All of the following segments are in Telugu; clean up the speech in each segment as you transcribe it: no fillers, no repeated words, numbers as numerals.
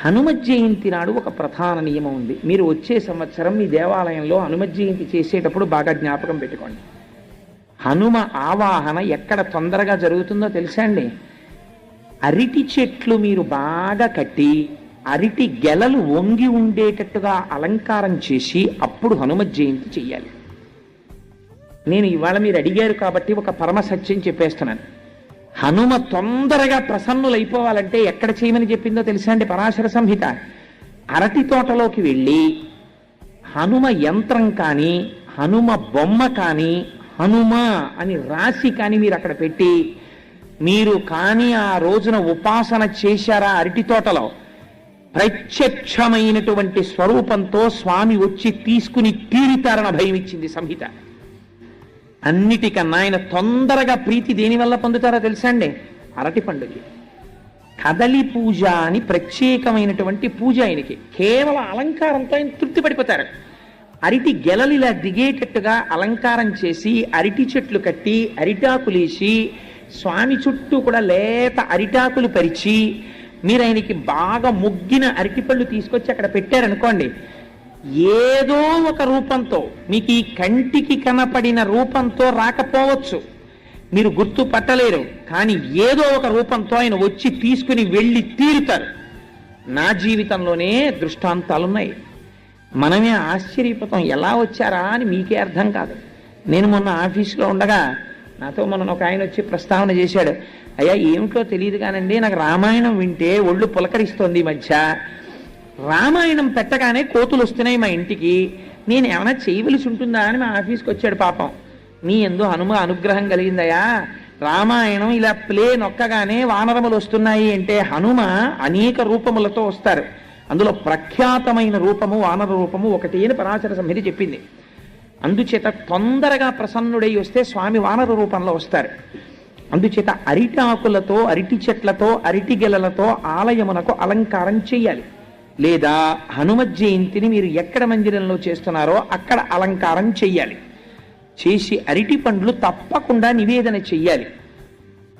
హనుమత్ జయంతి నాడు ఒక ప్రధాన నియమం ఉంది. మీరు వచ్చే సంవత్సరం మీ దేవాలయంలో హనుమత్ జయంతి చేసేటప్పుడు బాగా జ్ఞాపకం పెట్టుకోండి. హనుమ ఆవాహన ఎక్కడ తొందరగా జరుగుతుందో తెలుసా అండి? అరటి చెట్లు మీరు బాగా కట్టి అరటి గెలలు వంగి ఉండేటట్టుగా అలంకారం చేసి అప్పుడు హనుమత్ జయంతి చెయ్యాలి. నేను ఇవాళ మీరు అడిగారు కాబట్టి ఒక పరమ సత్యం చెప్పేస్తున్నాను. హనుమ తొందరగా ప్రసన్నులైపోవాలంటే ఎక్కడ చేయమని చెప్పిందో తెలుసా అండి? పరాశర సంహిత. అరటి తోటలోకి వెళ్ళి హనుమ యంత్రం కానీ హనుమ బొమ్మ కానీ హనుమ అని రాసి కానీ మీరు అక్కడ పెట్టి మీరు కానీ ఆ రోజున ఉపాసన చేశారా అరటి తోటలో, ప్రత్యక్షమైనటువంటి స్వరూపంతో స్వామి వచ్చి తీసుకుని తీరుతారన్న భయం ఇచ్చింది సంహిత. అన్నిటికన్నా ఆయన తొందరగా ప్రీతి దేనివల్ల పొందుతారో తెలుసా అండి? అరటి పండుగ. కదలి పూజ అని ప్రత్యేకమైనటువంటి పూజ ఆయనకి. కేవలం అలంకారంతో ఆయన తృప్తి పడిపోతారు. అరటి గెలలు ఇలా దిగేటట్టుగా అలంకారం చేసి అరటి చెట్లు కట్టి అరిటాకులేసి స్వామి చుట్టూ కూడా లేత అరిటాకులు పరిచి మీరు ఆయనకి బాగా ముగ్గిన అరటిపళ్ళు తీసుకొచ్చి అక్కడ పెట్టారనుకోండి, ఏదో ఒక రూపంతో మీకు ఈ కంటికి కనపడిన రూపంతో రాకపోవచ్చు, మీరు గుర్తు పట్టలేరు, కానీ ఏదో ఒక రూపంతో ఆయన వచ్చి తీసుకుని వెళ్ళి తీరుతారు. నా జీవితంలోనే దృష్టాంతాలున్నాయి. మనమే ఆశ్చర్యపోతాం, ఎలా వచ్చారా అని మీకే అర్థం కాదు. నేను మొన్న ఆఫీసులో ఉండగా నాతో మొన్న ఒక ఆయన వచ్చి ప్రస్తావన చేశాడు. అయ్యా ఏమిటో తెలియదు కానండి, నాకు రామాయణం వింటే ఒళ్ళు పులకరిస్తోంది ఈ మధ్య. రామాయణం పెట్టగానే కోతులు వస్తున్నాయి మా ఇంటికి, నేను ఏమైనా చేయవలసి ఉంటుందా అని మా ఆఫీస్కి వచ్చాడు. పాపం, నీ యందు హనుమ అనుగ్రహం కలిగిందయా, రామాయణం ఇలా ప్లే నొక్కగానే వానరములు వస్తున్నాయి అంటే హనుమ అనేక రూపములతో వస్తారు. అందులో ప్రఖ్యాతమైన రూపము వానర రూపము ఒకటి అని పరాశర సంహిత చెప్పింది. అందుచేత తొందరగా ప్రసన్నుడై వస్తే స్వామి వానర రూపంలో వస్తారు. అందుచేత అరటి ఆకులతో అరటి చెట్లతో అరటి గెలలతో ఆలయమునకు అలంకారం చెయ్యాలి. లేదా హనుమత్ జయంతిని మీరు ఎక్కడ మందిరంలో చేస్తున్నారో అక్కడ అలంకారం చెయ్యాలి. చేసి అరటి పండ్లు తప్పకుండా నివేదన చెయ్యాలి.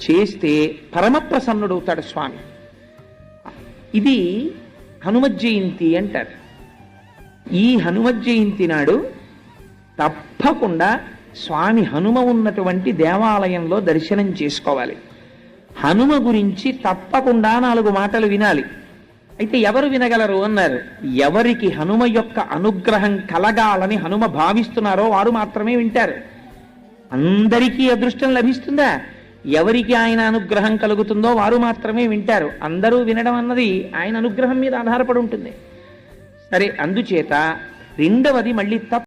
చేస్తే పరమ ప్రసన్నుడవుతాడు స్వామి. ఇది హనుమత్ జయంతి అంటారు. ఈ హనుమత్ జయంతి నాడు తప్పకుండా స్వామి హనుమ ఉన్నటువంటి దేవాలయంలో దర్శనం చేసుకోవాలి. హనుమ గురించి తప్పకుండా 4 మాటలు వినాలి. అయితే ఎవరు వినగలరు అన్నారు? ఎవరికి హనుమ యొక్క అనుగ్రహం కలగాలని హనుమ భావిస్తున్నారో వారు మాత్రమే వింటారు. అందరికీ అదృష్టం లభిస్తుందా? ఎవరికి ఆయన అనుగ్రహం కలుగుతుందో వారు మాత్రమే వింటారు. అందరూ వినడం అన్నది ఆయన అనుగ్రహం మీద ఆధారపడి ఉంటుంది. సరే, అందుచేత రెండవది మళ్ళీ